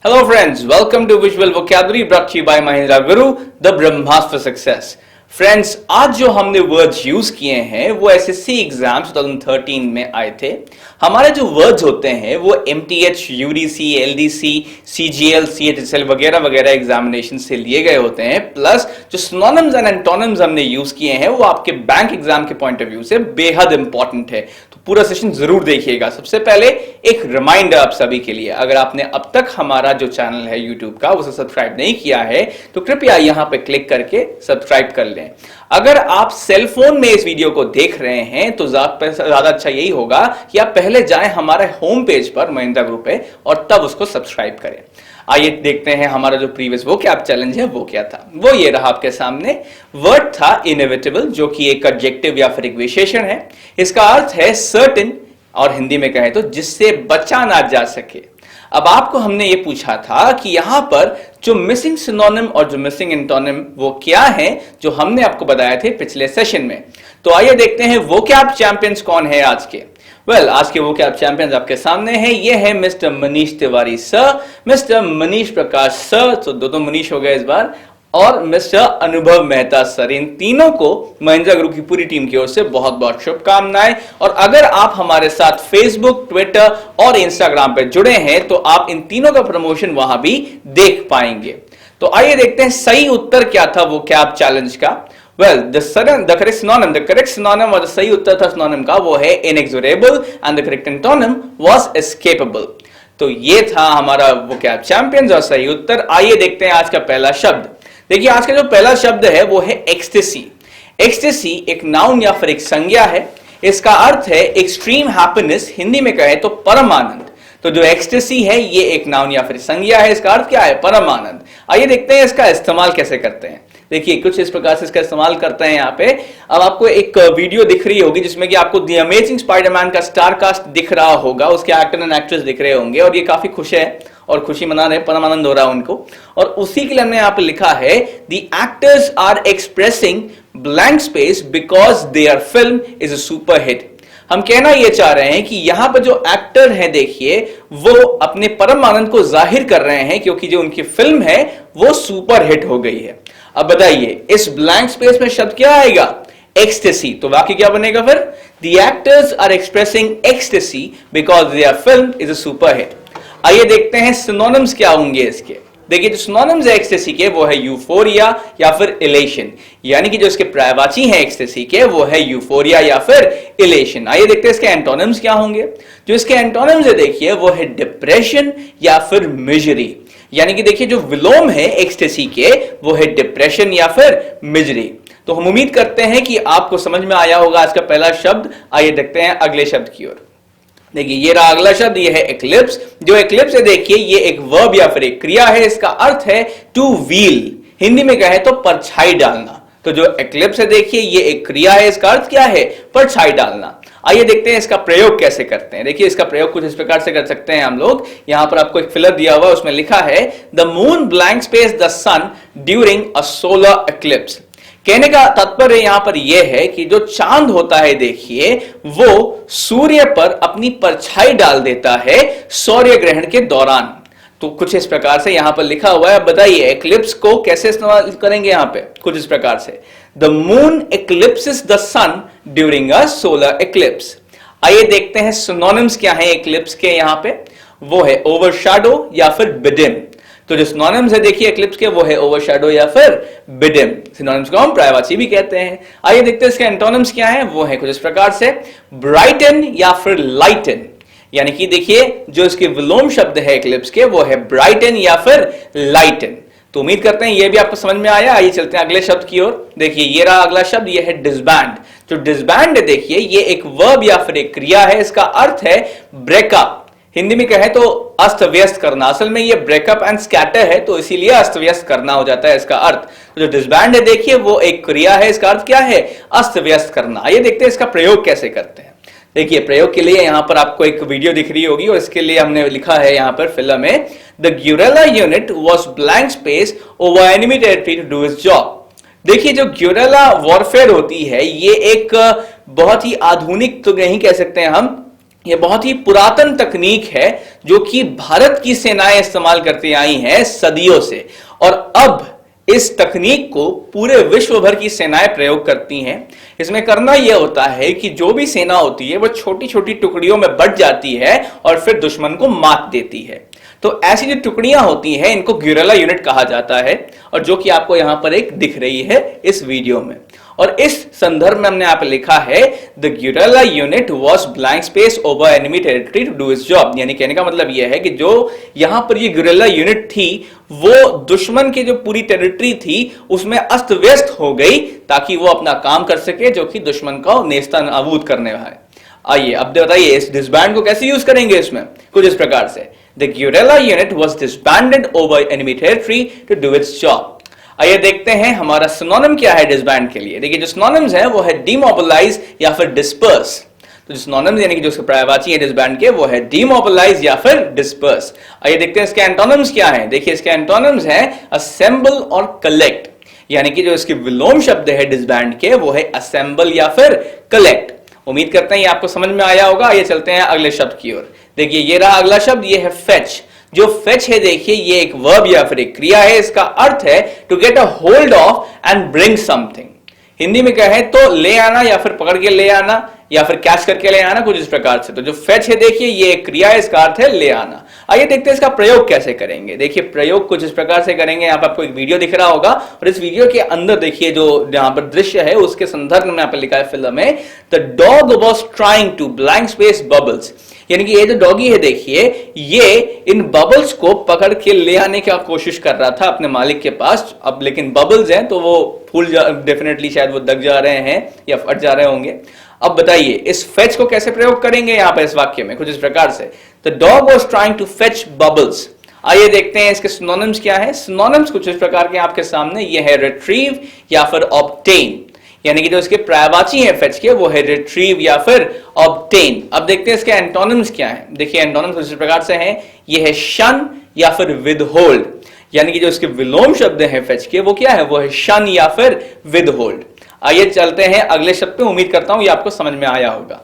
Hello friends, welcome to Visual Vocabulary brought to you by Mahindra Guru, the Brahmas for Success. Friends, आज जो हमने words use किए हैं वो SSC exam 2013 में आए थे। हमारे जो वर्ड्स होते हैं वो MTH, UDC, LDC, CGL, CHSL वगैरह वगैरह एग्जामिनेशन से लिए गए होते हैं। प्लस जो सिनोनिम्स एंड एंटोनिम्स हमने यूज किए हैं वो आपके बैंक एग्जाम के पॉइंट ऑफ व्यू से बेहद इंपॉर्टेंट है, तो पूरा सेशन जरूर देखिएगा। सबसे पहले एक रिमाइंडर आप सभी के लिए, अगर आपने अब तक हमारा जो चैनल है यूट्यूब का उसे सब्सक्राइब नहीं किया है तो कृपया यहां पे क्लिक करके सब्सक्राइब कर लें। अगर आप सेल फोन में इस वीडियो को देख रहे हैं तो ज्यादा अच्छा यही होगा कि आप पहले जाएं हमारे होम पेज पर महिंद्रा ग्रुप पे और तब उसको सब्सक्राइब करें। आइए देखते हैं हमारा जो प्रीवियस वो क्या चैलेंज है वो क्या था। वो ये रहा आपके सामने। वर्ड था इनएविटेबल, जो कि एक एडजेक्टिव या फिर एक विशेषण है। इसका अर्थ है सर्टेन, और हिंदी में कहें तो जिससे बचा ना जा सके। अब आपको हमने ये पूछा था कि यहां पर जो मिसिंग सिनोनिम और जो मिसिंग एंटोनिम वो क्या है, जो हमने आपको बताए थे पिछले सेशन में। तो आइए देखते हैं वोकैब चैंपियंस कौन है आज के। आज के वोकैब चैंपियंस आपके सामने है। ये है mister Manish Tiwari sir, mister Manish Prakash sir, तो दो मनीष हो गए इस बार, और मिस्टर अनुभव मेहता सर। इन तीनों को महिंद्रा ग्रुप की पूरी टीम की ओर से बहुत बहुत शुभकामनाएं। और अगर आप हमारे साथ फेसबुक, ट्विटर और इंस्टाग्राम पर जुड़े हैं तो आप इन तीनों का प्रमोशन वहां भी देख पाएंगे। तो आइए देखते हैं सही उत्तर क्या था वो कैब चैलेंज का। the correct synonym और सही उत्तर था synonym का वो है inexorable and the correct antonym was escapable। तो ये था हमारा vocab champions और सही उत्तर। आइए देखते हैं आज का पहला शब्द। देखिए आज का जो पहला शब्द है वो है एक्सटेसी। एक्सटेसी एक नाउन या फिर एक संज्ञा है। इसका अर्थ है एक्सट्रीम हैप्पीनेस, हिंदी में कहे तो परम आनंद। तो जो एक्सटेसी है ये एक नाउन या फिर संज्ञा है। इसका अर्थ क्या है? परम आनंद। आइए देखते हैं इसका इस्तेमाल कैसे करते हैं। देखिए कुछ इस प्रकार से इसका इस्तेमाल करते हैं यहाँ पे। अब आपको एक वीडियो दिख रही होगी जिसमें कि आपको द अमेजिंग स्पाइडरमैन का स्टार कास्ट दिख रहा होगा, उसके एक्टर एंड एक्ट्रेस दिख रहे होंगे और ये काफी खुश है और खुशी मना रहे, परम आनंद हो रहा है उनको। और उसी के लिए हमने यहाँ पे लिखा है the actors are expressing blank space because their film is a super hit. हम कहना यह चाह रहे हैं कि यहां पर जो एक्टर हैं देखिए वो अपने परम आनंद को जाहिर कर रहे हैं क्योंकि जो उनकी फिल्म है वो सुपर हिट हो गई है। अब बताइए इस ब्लैंक स्पेस में शब्द क्या आएगा? एक्सटेसी। तो वाक्य क्या बनेगा फिर? The actors are expressing ecstasy because their film is a super hit. आइए देखते हैं सिनोनिम्स क्या होंगे इसके। देखिए जो सिनोनिम्स है एक्सटेसी के वो है यूफोरिया या फिर इलेशन, यानी कि जो इसके पर्यायवाची हैं एक्सटेसी के वो है यूफोरिया या फिर इलेशन। आइए देखते हैं इसके एंटोनिम्स क्या होंगे। जो इसके एंटोनिम्स है देखिए वो है डिप्रेशन या फिर मिजरी, यानी कि देखिए जो विलोम है एक्सटेसी के वो है डिप्रेशन या फिर मिजरी। तो हम उम्मीद करते हैं कि आपको समझ में आया होगा आज का पहला शब्द। आइए देखते हैं अगले शब्द की ओर। देखिए ये रहा अगला शब्द, ये है एक्लिप्स। जो एक्लिप्स है देखिए ये एक वर्ब या फिर एक क्रिया है। इसका अर्थ है टू व्हील, हिंदी में कहे तो परछाई डालना। तो जो एक्लिप्स है देखिए ये एक क्रिया है। इसका अर्थ क्या है? परछाई डालना। आइए देखते हैं इसका प्रयोग कैसे करते हैं। देखिए इसका प्रयोग कुछ इस प्रकार से कर सकते हैं हम लोग। यहां पर आपको एक फिलर दिया हुआ है, उसमें लिखा है the moon blank space the sun during a solar eclipse. कहने का तात्पर्य यहां पर यह है कि जो चांद होता है देखिए वो सूर्य पर अपनी परछाई डाल देता है सूर्य ग्रहण के दौरान। तो कुछ इस प्रकार से यहां पर लिखा हुआ है। बताइए एक्लिप्स को कैसे इस्तेमाल करेंगे यहां पे? कुछ इस प्रकार से the moon eclipses the sun during a solar eclipse. आइए देखते हैं सिनोनिम्स क्या है एक्लिप्स के यहां पे। वो है ओवरशैडो या फिर बिडिम। तो जो सिनोनिम्स है देखिए एक्लिप्स के वो है ओवरशैडो या फिर बिडिम। सिनोनिम्स को हम पर्यायवाची भी कहते हैं। आइए देखते हैं इसके एंटोनिम्स क्या है। वो है कुछ इस प्रकार से ब्राइटन या फिर लाइटन, यानी कि देखिए जो इसके विलोम शब्द है एक्लिप्स के वो है ब्राइटन या फिर लाइटन। तो उम्मीद करते हैं ये भी आपको समझ में आया। आइए चलते हैं अगले शब्द की ओर। देखिए ये रहा अगला शब्द, ये है डिसबैंड। जो डिसबैंड है देखिए ये एक वर्ब या फिर एक क्रिया है। इसका अर्थ है ब्रेकअप, हिंदी में कहे तो अस्त व्यस्त करना। असल में ये ब्रेकअप एंड स्कैटर है तो इसीलिए अस्त व्यस्त करना हो जाता है इसका अर्थ। तो जो डिसबैंड है देखिए वो एक क्रिया है। इसका अर्थ क्या है? अस्त व्यस्त करना। आइए देखते हैं इसका प्रयोग कैसे करते हैं। देखिए प्रयोग के लिए यहां पर आपको एक वीडियो दिख रही होगी और इसके लिए हमने लिखा है यहां पर फिल्म में the guerrilla unit was blank space over enemy territory to do its job. देखिए जो ग्यूरेला वॉरफेयर होती है ये एक बहुत ही आधुनिक तो नहीं कह सकते हैं हम, ये बहुत ही पुरातन तकनीक है जो कि भारत की सेनाएं इस्तेमाल करती आई हैं सदियों से, और अब इस तकनीक को पूरे विश्व भर की सेनाएं प्रयोग करती हैं। इसमें करना यह होता है कि जो भी सेना होती है वो छोटी छोटी टुकड़ियों में बंट जाती है और फिर दुश्मन को मात देती है। तो ऐसी जो टुकड़ियां होती हैं इनको गुरिल्ला यूनिट कहा जाता है, और जो कि आपको यहां पर एक दिख रही है इस वीडियो में। और इस संदर्भ में हमने यहाँ पे लिखा है the guerrilla unit was blank space over enemy territory to do its job. यानी कहने का मतलब यह है कि जो यहां पर ये गुरिल्ला यूनिट थी वो दुश्मन की जो पूरी टेरिटरी थी उसमें अस्त व्यस्त हो गई ताकि वो अपना काम कर सके, जो कि दुश्मन को नेस्ता नाबूद करने वाला है। आइए अब बताइए इस डिसबैंड को कैसे यूज करेंगे। इसमें कुछ इस प्रकार से, the guerrilla unit was disbanded over enemy territory to do its job. आइए देखते हैं हमारा सिनोनिम क्या है डिसबैंड के लिए। देखिए जो सिनोनिम्स हैं वो है डीमोबिलाइज या फिर डिस्पर्स। तो जो सिनोनिम्स यानी कि जो पर्यायवाची है डिसबैंड के वो है डीमोबिलाइज या फिर डिस्पर्स। आइए देखते हैं इसके एंटोनिम्स क्या हैं। देखिए इसके एंटोनिम्स हैं असेंबल और कलेक्ट, यानी कि जो इसके विलोम शब्द है डिसबैंड के वो है असेंबल या फिर कलेक्ट। उम्मीद करते हैं ये आपको समझ में आया होगा। आइए चलते हैं अगले शब्द की ओर। देखिए ये रहा अगला शब्द, ये है फेच। जो फेच है देखिए ये एक वर्ब या फिर एक क्रिया है। इसका अर्थ है to get a hold of and bring something. Hindi में कहें तो ले आना या फिर पकड़ के ले आना या फिर कैच करके ले आना, कुछ इस प्रकार से। तो जो फेच है देखिए ये एक क्रिया है, इसका अर्थ है ले आना। आइए देखते हैं इसका प्रयोग कैसे करेंगे। देखिए प्रयोग कुछ इस प्रकार से करेंगे। यहाँ पर आपको एक वीडियो दिख रहा होगा और इस वीडियो के अंदर देखिए जो यहाँ पर दृश्य है उसके संदर्भ में यहाँ पर लिखा है फिल्म में, the dog was trying to blank space bubbles. यानी कि ये जो डॉगी है देखिए ये इन बबल्स को पकड़ के ले आने की कोशिश कर रहा था अपने मालिक के पास। अब लेकिन बबल्स हैं तो वो फूल डेफिनेटली शायद वो दग जा रहे हैं या फट जा रहे होंगे। अब बताइए इस फेच को कैसे प्रयोग करेंगे यहां पर इस वाक्य में, कुछ इस प्रकार से, the dog was trying to fetch bubbles. आइए देखते हैं इसके सिनोनिम्स क्या है। सिनोनिम्स कुछ इस प्रकार के आपके सामने, ये है रिट्रीव या फिर ऑब्टेन। यानी कि जो इसके पर्यायवाची है फेच के वो है रिट्रीव या फिर ऑब्टेन। अब देखते हैं इसके एंटोनिम्स क्या है। देखिए एंटोनिम्स कुछ इस प्रकार से हैं, ये है शन या फिर विदहोल्ड। यानी कि जो इसके विलोम शब्द हैं फेच के वो क्या है, वो है शन या फिर विदहोल्ड। आइए चलते हैं अगले शब्द पे। उम्मीद करता हूं ये आपको समझ में आया होगा।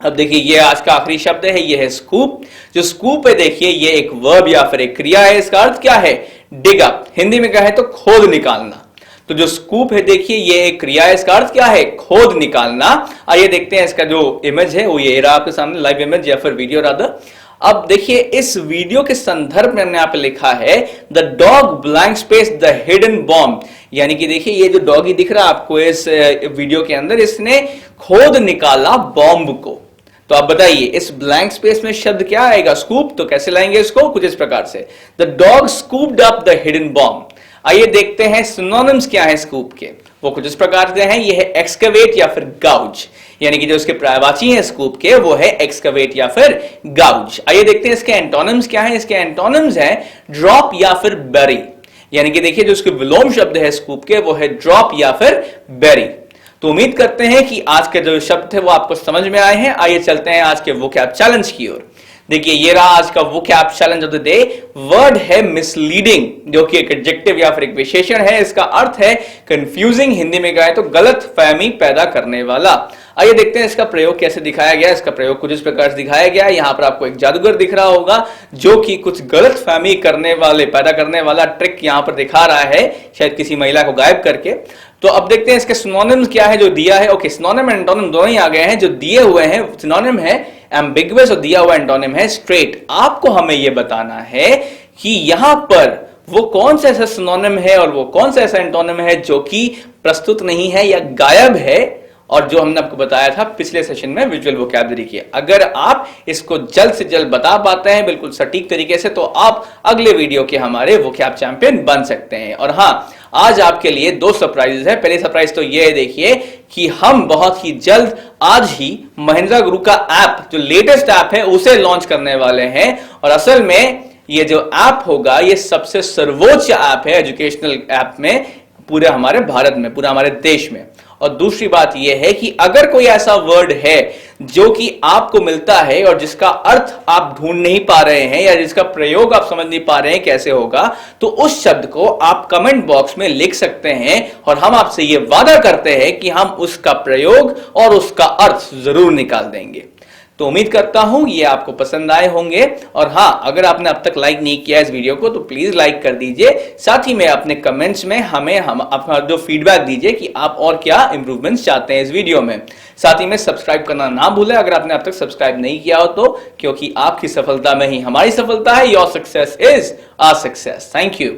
अब देखिए ये आज का आखिरी शब्द है, ये है स्कूप। जो स्कूप है देखिए ये एक वर्ब या फिर एक क्रिया है। इसका अर्थ क्या है, डिग अप। हिंदी में कहे तो खोद निकालना। तो जो स्कूप है देखिए ये एक क्रिया है, इसका अर्थ क्या है, खोद निकालना। आइए देखते हैं इसका जो इमेज है वो ये रहा आपके सामने, लाइव इमेज या फिर वीडियो रादर। अब देखिए इस वीडियो के संदर्भ में हमने यहां पे लिखा है the dog blank space the hidden bomb. यानी कि देखिए ये जो डॉगी दिख रहा है आपको इस वीडियो के अंदर, इसने खोद निकाला बॉम्ब को। तो आप बताइए इस ब्लैंक स्पेस में शब्द क्या आएगा, स्कूप। तो कैसे लाएंगे इसको, कुछ इस प्रकार से, the dog scooped up the hidden bomb. आइए देखते हैं सिनोनिम्स क्या है स्कूप के, वो कुछ इस प्रकार से हैं, ये है एक्सकवेट या फिर गाउज। यानी कि जो इसके पर्यायवाची हैं स्कूप के वो है एक्सकवेट या फिर गाउज। आइए देखते हैं इसके एंटोनिम्स क्या है। इसके एंटोनिम्स हैं ड्रॉप या फिर बेरी। यानी कि देखिए जो इसके विलोम शब्द है स्कूप के वो है ड्रॉप या फिर बेरी। तो उम्मीद करते हैं कि आज के जो शब्द थे वो आपको समझ में आए हैं। आइए चलते हैं आज के वोकैब चैलेंज की ओर। देखिए ये रहा आज का vocab challenge of the day. Word है मिसलीडिंग, जो कि एक एडजेक्टिव या फिर एक विशेषण है। इसका अर्थ है कंफ्यूजिंग, हिंदी में कहें तो गलत फहमी पैदा करने वाला। आइए देखते हैं इसका प्रयोग कैसे दिखाया गया। इसका प्रयोग कुछ इस प्रकार से दिखाया गया है। यहां पर आपको एक जादूगर दिख रहा होगा जो कि कुछ गलत फहमी करने वाले पैदा करने वाला ट्रिक यहां पर दिखा रहा है, शायद किसी महिला को गायब करके। तो अब देखते हैं इसके सिनोनिम्स क्या है जो दिया है। ओके, सिनोनिम एंड एंटोनिम दोनों ही आ गए हैं। जो दिए हुए हैं सिनोनिम है एम्बिगुअस और दिया हुआ एंटोनिम है स्ट्रेट। आपको हमें यह बताना है कि यहां पर वो कौन सा ऐसा सिनोनिम है और वो कौन सा ऐसा एंटोनिम है जो कि प्रस्तुत नहीं है या गायब है, और जो हमने आपको बताया था पिछले सेशन में विजुअल वोकैबुलरी की। अगर आप इसको जल्द से जल्द बता पाते हैं बिल्कुल सटीक तरीके से, तो आप अगले वीडियो के हमारे वोकैब चैंपियन बन सकते हैं। और हाँ, आज आपके लिए 2 सरप्राइजेस है। पहली सरप्राइज तो ये है देखिए कि हम बहुत ही जल्द आज ही महिंद्रा गुरु का ऐप, जो लेटेस्ट ऐप है, उसे लॉन्च करने वाले हैं। और असल में ये जो ऐप होगा ये सबसे सर्वोच्च ऐप है एजुकेशनल ऐप में पूरे हमारे भारत में, पूरे हमारे देश में। और दूसरी बात यह है कि अगर कोई ऐसा वर्ड है जो कि आपको मिलता है और जिसका अर्थ आप ढूंढ नहीं पा रहे हैं या जिसका प्रयोग आप समझ नहीं पा रहे हैं कैसे होगा, तो उस शब्द को आप कमेंट बॉक्स में लिख सकते हैं और हम आपसे यह वादा करते हैं कि हम उसका प्रयोग और उसका अर्थ जरूर निकाल देंगे। तो उम्मीद करता हूं ये आपको पसंद आए होंगे, और हां, अगर आपने अब तक लाइक नहीं किया इस वीडियो को तो प्लीज लाइक कर दीजिए। साथ ही में अपने कमेंट्स में हमें अपना जो फीडबैक दीजिए कि आप और क्या इंप्रूवमेंट्स चाहते हैं इस वीडियो में। साथ ही में सब्सक्राइब करना ना भूलें अगर आपने अब तक सब्सक्राइब नहीं किया हो तो, क्योंकि आपकी सफलता में ही हमारी सफलता है। Your success is our success. Thank you.